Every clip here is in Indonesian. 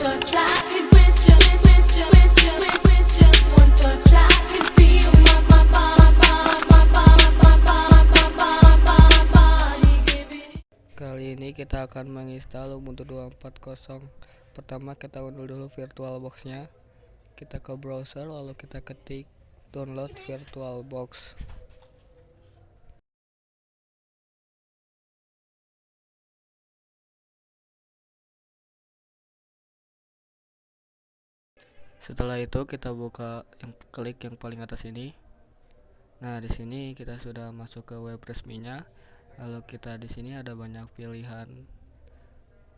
touch, I can with just one touch, I can feel my body giving. Kali ini kita akan menginstal Ubuntu 24.0. Pertama kita unduh dulu VirtualBox-nya. Kita ke browser lalu kita ketik download VirtualBox. Setelah itu kita buka klik yang paling atas ini. Nah, di sini kita sudah masuk ke web resminya. Lalu kita di sini ada banyak pilihan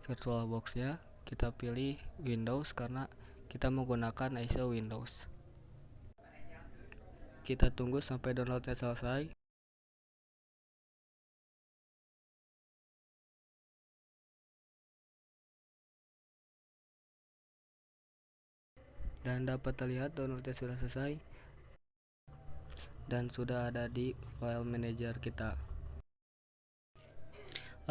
VirtualBox-nya. Kita pilih Windows karena kita menggunakan ISO Windows. Kita tunggu sampai downloadnya selesai. Dan dapat terlihat downloadnya sudah selesai dan sudah ada di file manager kita.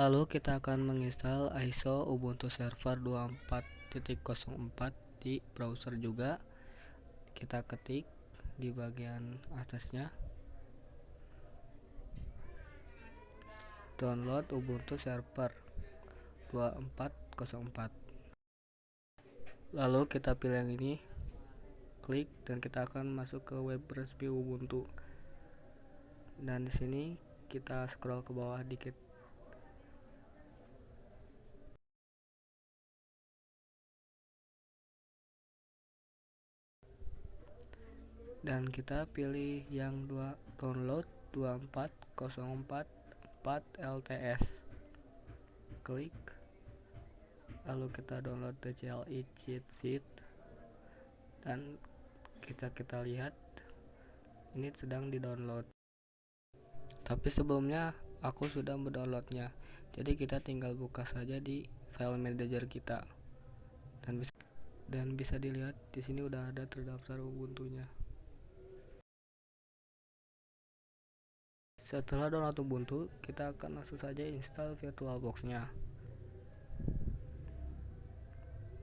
Lalu kita akan menginstal ISO Ubuntu Server 24.04 di browser juga. Kita ketik di bagian atasnya download Ubuntu Server 24.04. Lalu kita pilih yang ini, klik, dan kita akan masuk ke web resmi Ubuntu. Dan di sini kita scroll ke bawah dikit. Dan kita pilih yang download 24.04 LTS. Klik. Lalu kita download the CLI cheat sheet. Dan kita lihat ini sedang di-download. Tapi sebelumnya aku sudah mendownloadnya. Jadi kita tinggal buka saja di file manager kita. Dan bisa dilihat di sini udah ada terdaftar Ubuntunya. Setelah download Ubuntu, kita akan langsung saja install VirtualBox-nya.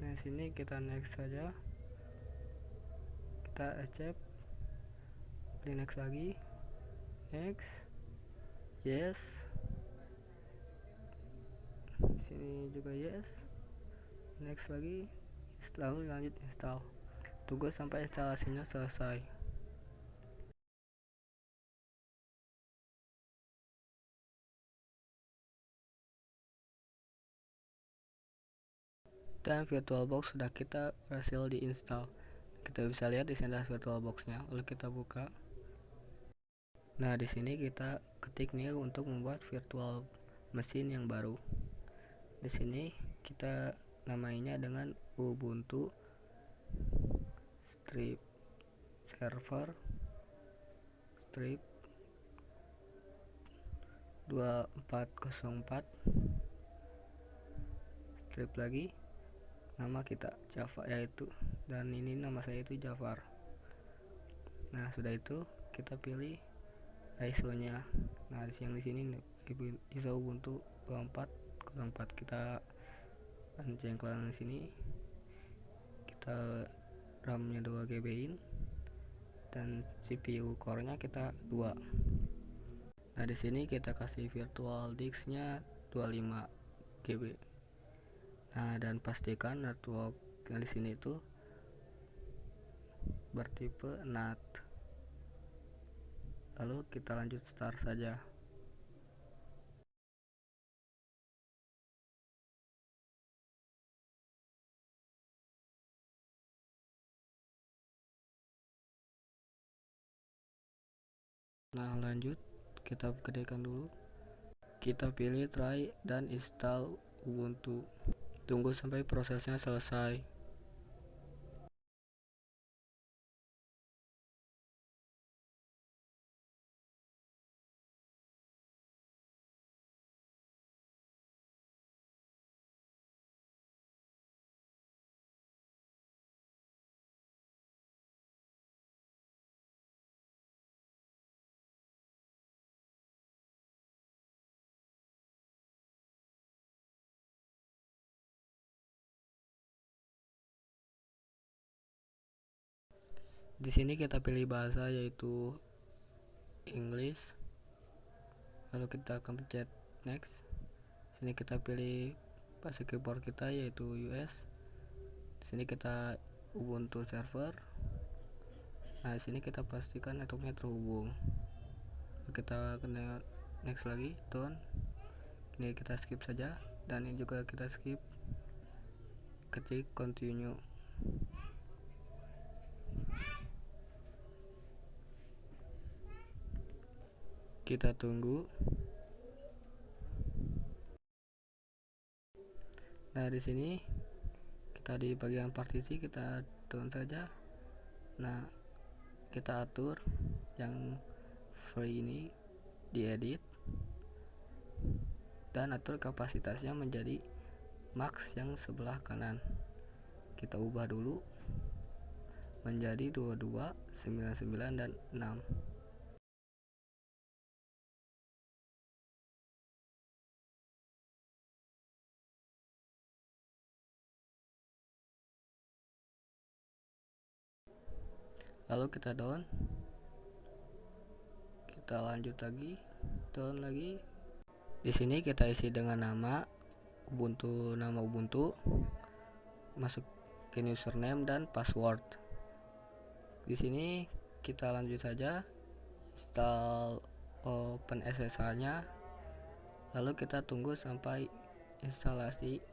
Nah, sini kita next saja. Kita accept. Pilih next lagi. Next. Yes. Sini juga yes. Next lagi. Lalu lanjut install. Tunggu sampai instalasinya selesai. Dan VirtualBox sudah kita berhasil diinstal. Kita bisa lihat di sini ada VirtualBox-nya. Lalu kita buka. Nah, di sini kita ketik nih untuk membuat virtual mesin yang baru. Di sini kita namainya dengan Ubuntu strip server strip 2404 strip lagi nama kita Java yaitu, dan ini nama saya itu Jafar. Nah, sudah itu kita pilih ISO-nya. Nah, yang di sini ISO Ubuntu 24.04. Kita cengkelan di sini. Kita RAM-nya 2 GB in dan CPU core-nya kita 2. Nah, di sini kita kasih virtual disk-nya 25 GB. Nah, dan pastikan network yang di sini itu bertipe NAT. Lalu kita lanjut start saja. Nah, lanjut kita gedekan dulu. Kita pilih try dan install Ubuntu. Tunggu sampai prosesnya selesai. Di sini kita pilih bahasa yaitu English, lalu kita akan pencet next. Sini kita pilih bahasa keyboard kita yaitu US. Sini kita Ubuntu server. Nah, sini kita pastikan networknya terhubung. Kita kena next lagi, done. Ini kita skip saja, dan ini juga kita skip. Ketik continue. Kita tunggu. Nah, di sini kita di bagian partisi kita down saja. Nah, kita atur yang free ini diedit dan atur kapasitasnya menjadi max yang sebelah kanan. Kita ubah dulu menjadi 22, 99 dan 6. Lalu kita down. Kita lanjut lagi, down lagi. Di sini kita isi dengan nama Ubuntu, masukin username dan password. Di sini kita lanjut saja install OpenSSH-nya. Lalu kita tunggu sampai instalasi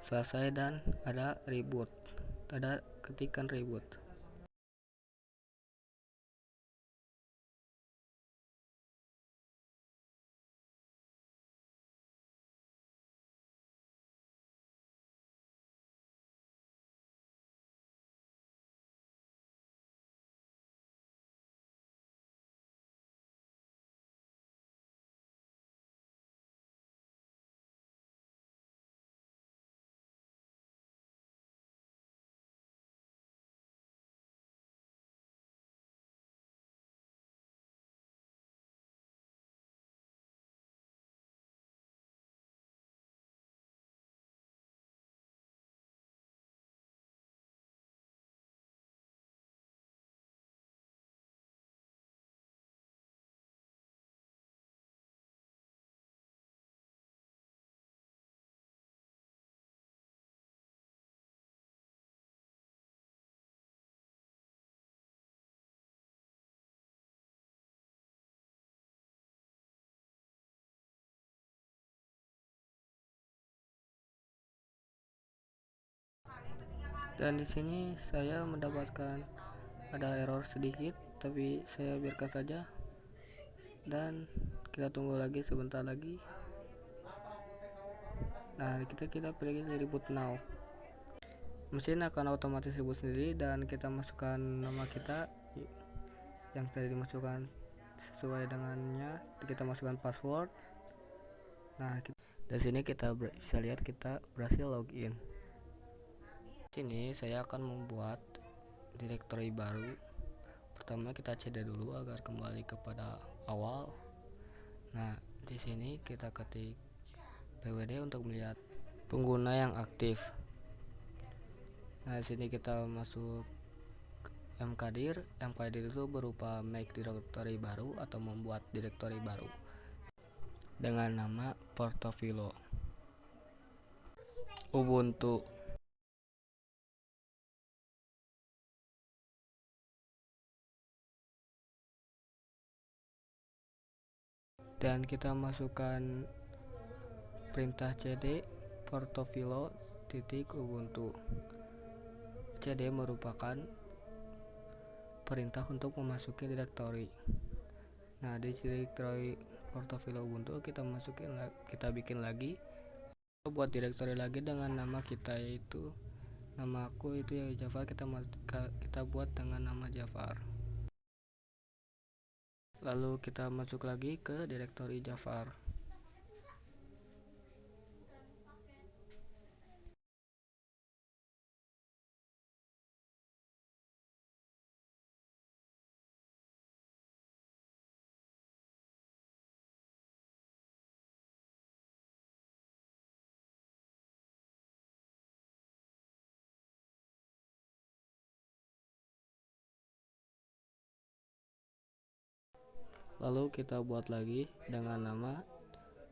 selesai dan ada reboot. Ada ketikan reboot. Dan di sini saya mendapatkan ada error sedikit, tapi saya biarkan saja. Dan kita tunggu lagi sebentar lagi. Nah, kita pilih reboot now. Mesin akan otomatis reboot sendiri dan kita masukkan nama kita yang tadi dimasukkan sesuai dengannya. Kita masukkan password. Nah, dari sini kita bisa lihat kita berhasil login. Sini saya akan membuat directory baru. Pertama kita cd dulu agar kembali kepada awal. Nah, di sini kita ketik pwd untuk melihat pengguna yang aktif. Nah, di sini kita masuk mkdir. Mkdir itu berupa make directory baru atau membuat directory baru dengan nama portofilo Ubuntu. Dan kita masukkan perintah cd portofilo .ubuntu. cd merupakan perintah untuk memasuki directory. Nah, di directory portofilo ubuntu kita bikin lagi, buat directory lagi dengan nama kita, yaitu nama aku itu ya Jafar. Kita buat dengan nama Jafar. Lalu kita masuk lagi ke directory Jafar. Lalu kita buat lagi dengan nama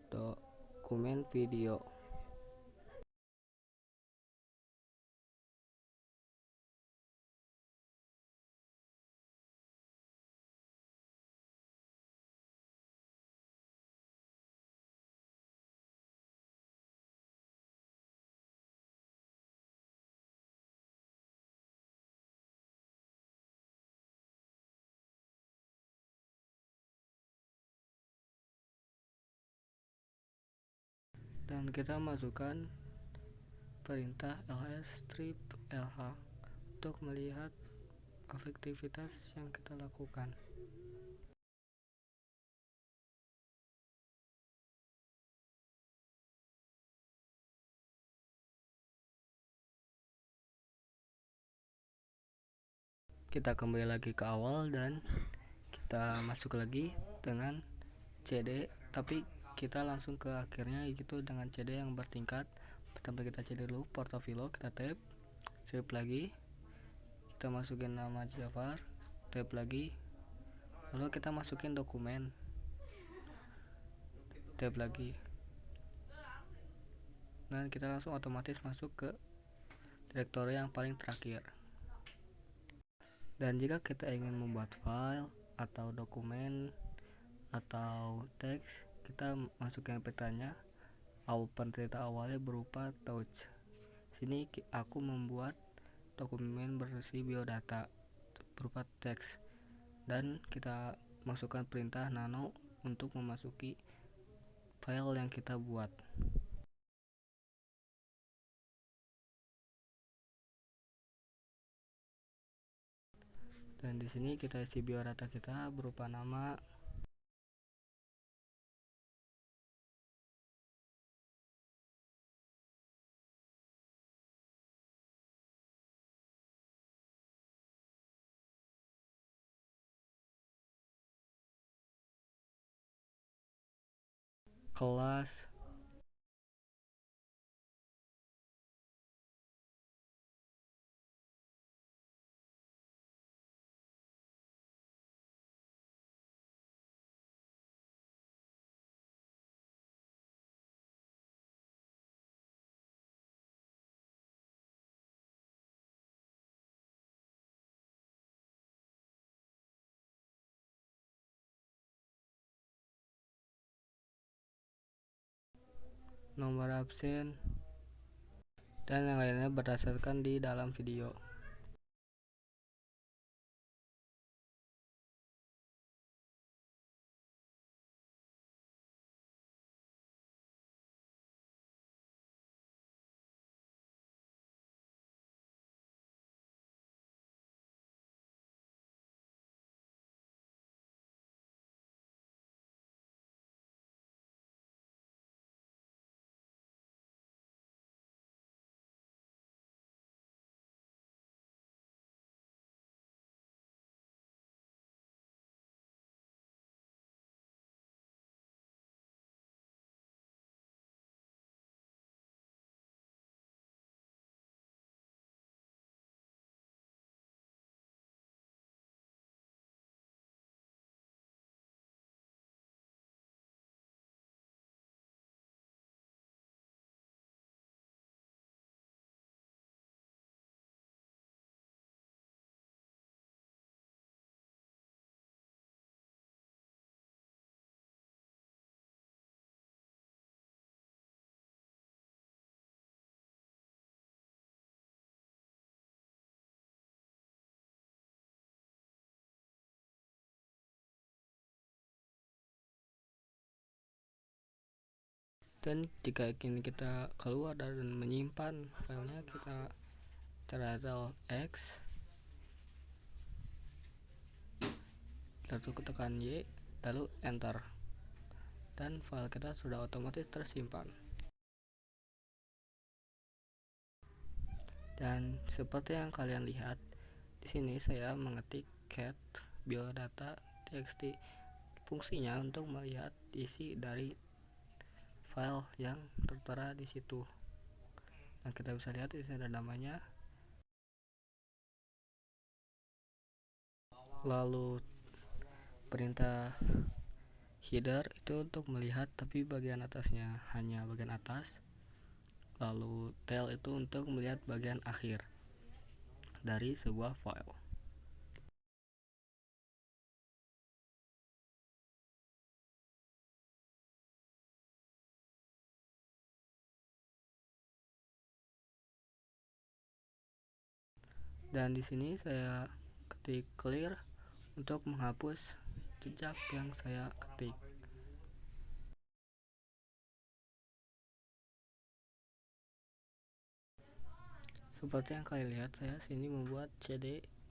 dokumen video. Dan kita masukkan perintah ls strip lh untuk melihat aktivitas yang kita lakukan. Kita kembali lagi ke awal dan kita masuk lagi dengan CD, tapi kita langsung ke akhirnya gitu dengan CD yang bertingkat. Pertama kita CD dulu portofilo, kita tab, save lagi, kita masukin nama Jafar, tab lagi, lalu kita masukin dokumen, tab lagi, dan kita langsung otomatis masuk ke direktori yang paling terakhir. Dan jika kita ingin membuat file atau dokumen atau teks, kita masukin petanya. Perintah awalnya berupa touch. Sini aku membuat dokumen berisi biodata berupa teks, dan kita masukkan perintah nano untuk memasuki file yang kita buat. Dan di sini kita isi biodata kita berupa nama, kelas, nomor absen, dan yang lainnya berdasarkan di dalam video. Dan jika ingin kita keluar dan menyimpan filenya, kita Ctrl X, lalu tekan Y, lalu enter, dan file kita sudah otomatis tersimpan. Dan seperti yang kalian lihat di sini, saya mengetik cat biodata txt. Fungsinya untuk melihat isi dari file yang tertera di situ. Dan kita bisa lihat di sini ada namanya, lalu perintah Header itu untuk melihat tapi bagian atasnya, hanya bagian atas. Lalu tail itu untuk melihat bagian akhir dari sebuah file. Dan di sini saya ketik clear untuk menghapus jejak yang saya ketik. Seperti yang kalian lihat, saya sini membuat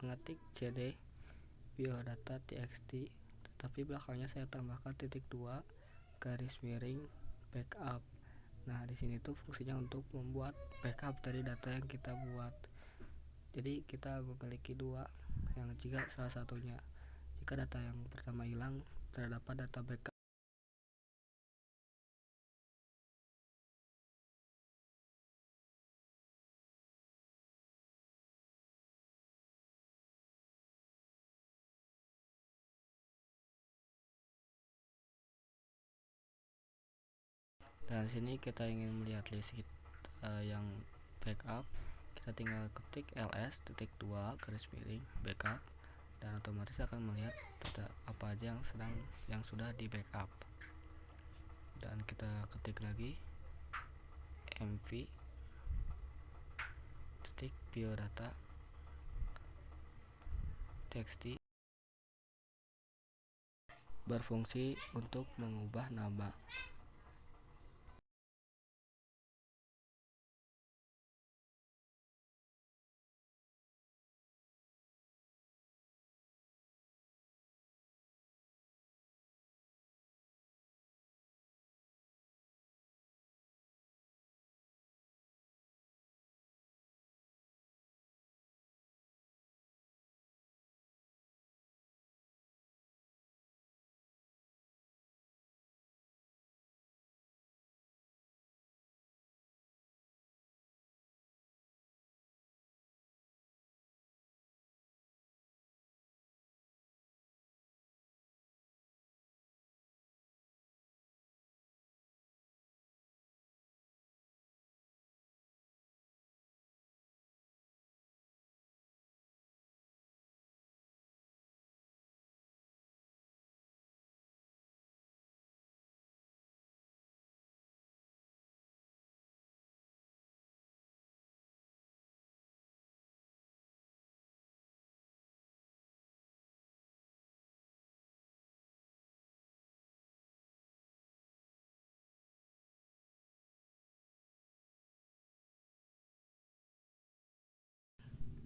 mengetik cd biodata.txt, tetapi belakangnya saya tambahkan titik 2 garis miring backup. Nah, di sini tuh fungsinya untuk membuat backup dari data yang kita buat. Jadi kita memiliki dua, yang jika salah satunya, jika data yang pertama hilang, terdapat data backup. Dan sini kita ingin melihat list yang backup, kita tinggal ketik ls titik 2 garis miring backup, dan otomatis akan melihat data apa aja yang sudah di backup. Dan kita ketik lagi mv titik biodata txt, berfungsi untuk mengubah nama.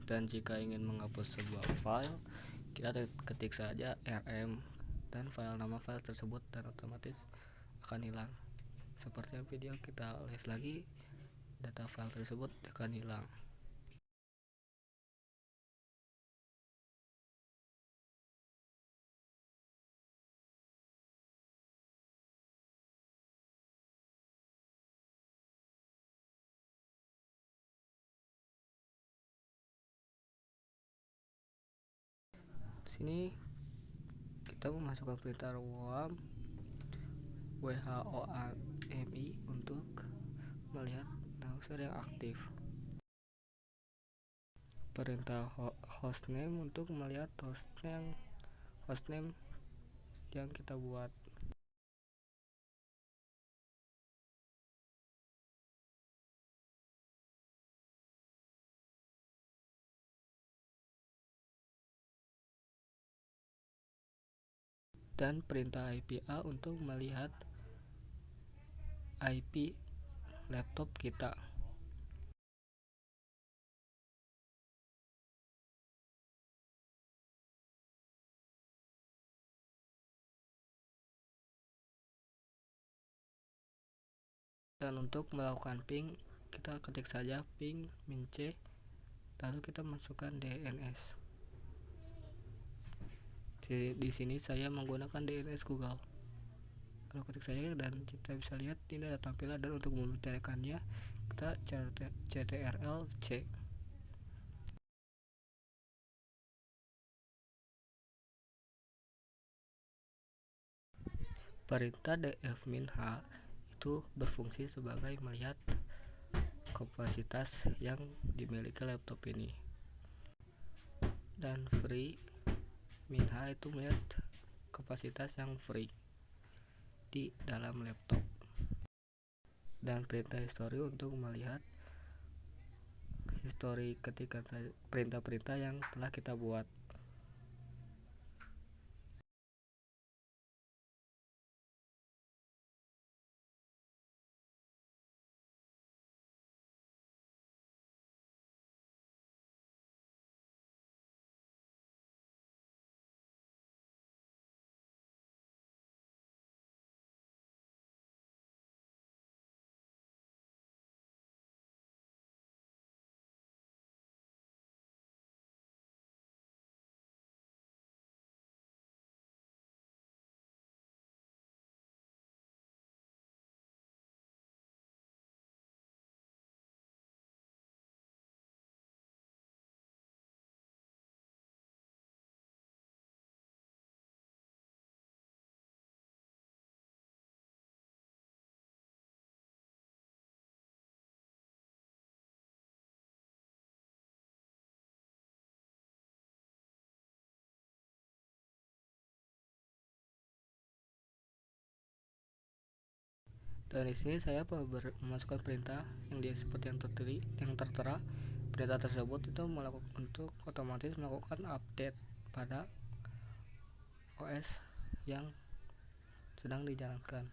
Dan jika ingin menghapus sebuah file, kita ketik saja rm dan nama file tersebut, dan otomatis akan hilang. Seperti yang video kita les lagi, data file tersebut akan hilang. Sini kita memasukkan perintah whoami untuk melihat browser yang aktif. Perintah hostname untuk melihat hostname yang kita buat. Dan perintah IPA untuk melihat IP laptop kita. Dan untuk melakukan ping, kita ketik saja ping -c, lalu kita masukkan DNS. Di sini saya menggunakan DNS Google. Kalau ketik saja, dan kita bisa lihat ini ada tampilan, dan untuk memindahkannya kita ctrl-c. Perintah df-h itu berfungsi sebagai melihat kapasitas yang dimiliki laptop ini, dan free-h itu melihat kapasitas yang free di dalam laptop, dan perintah history untuk melihat histori ketika perintah-perintah yang telah kita buat. Dan di sini saya memasukkan perintah yang seperti yang tertera. Perintah tersebut itu untuk otomatis melakukan update pada OS yang sedang dijalankan.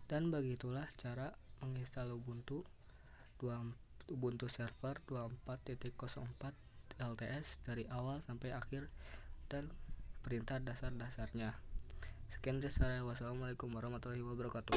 Dan begitulah cara menginstal Ubuntu Server 24.04 LTS dari awal sampai akhir dan perintah dasar-dasarnya. Sekian dari saya. Wassalamualaikum warahmatullahi wabarakatuh.